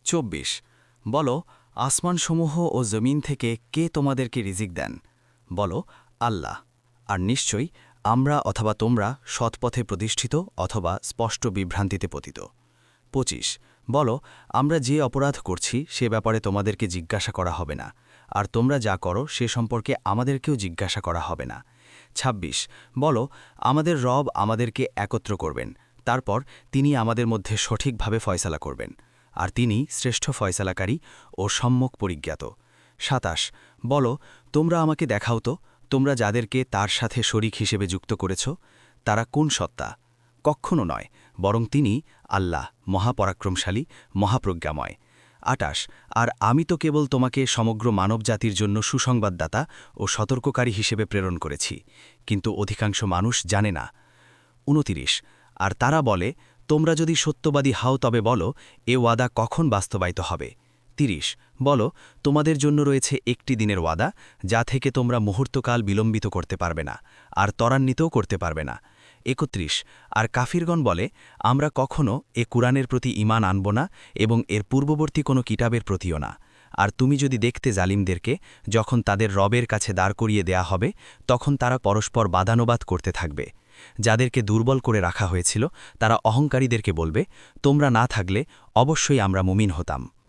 ২৪ বলো, আসমানসমূহ ও জমিন থেকে কে তোমাদেরকে রিজিক দেন? বলো, আল্লাহ। আর নিশ্চয়ই আমরা অথবা তোমরা সৎপথে প্রতিষ্ঠিত অথবা স্পষ্ট বিভ্রান্তিতে পতিত। ২৫ বলো, আমরা যে অপরাধ করছি সে ব্যাপারে তোমাদেরকে জিজ্ঞাসা করা হবে না, আর তোমরা যা করো সে সম্পর্কে আমাদেরকেও জিজ্ঞাসা করা হবে না। ২৬ বলো, আমাদের রব আমাদেরকে একত্র করবেন, তারপর তিনি আমাদের মধ্যে সঠিকভাবে ফয়সালা করবেন, আর তিনি শ্রেষ্ঠ ফয়সালাকারী ও সম্যক পরিজ্ঞাত। ২৭ বলো, তোমরা আমাকে দেখাও তো, তোমরা যাদেরকে তার সাথে শরিক হিসেবে যুক্ত করেছ, তারা কোন সত্তা? কক্ষণও নয়, বরং তিনি আল্লাহ, মহাপরাক্রমশালী, মহাপ্রজ্ঞাময়। ২৮ আর আমি তো কেবল তোমাকে সমগ্র মানবজাতির জন্য সুসংবাদদাতা ও সতর্ককারী হিসেবে প্রেরণ করেছি, কিন্তু অধিকাংশ মানুষ জানে না। ২৯ আর তারা বলে, তোমরা যদি সত্যবাদী হও তবে বলো, এ ওয়াদা কখন বাস্তবায়িত হবে? ৩০ বলো, তোমাদের জন্য রয়েছে একটি দিনের ওয়াদা, যা থেকে তোমরা মুহূর্তকাল বিলম্বিত করতে পারবে না, আর ত্বরান্বিতও করতে পারবে না। ৩১ আর কাফিরগণ বলে, আমরা কখনও এ কুরআনের প্রতি ঈমান আনব না এবং এর পূর্ববর্তী কোনো কিতাবের প্রতিও না। আর তুমি যদি দেখতে জালিমদেরকে যখন তাদের রবের কাছে দাঁড় করিয়ে দেয়া হবে, তখন তারা পরস্পর বাদানুবাদ করতে থাকবে। যাদেরকে দুর্বল করে রাখা হয়েছিল তারা অহংকারীদেরকে বলবে, তোমরা না থাকলে অবশ্যই আমরা মুমিন হতাম।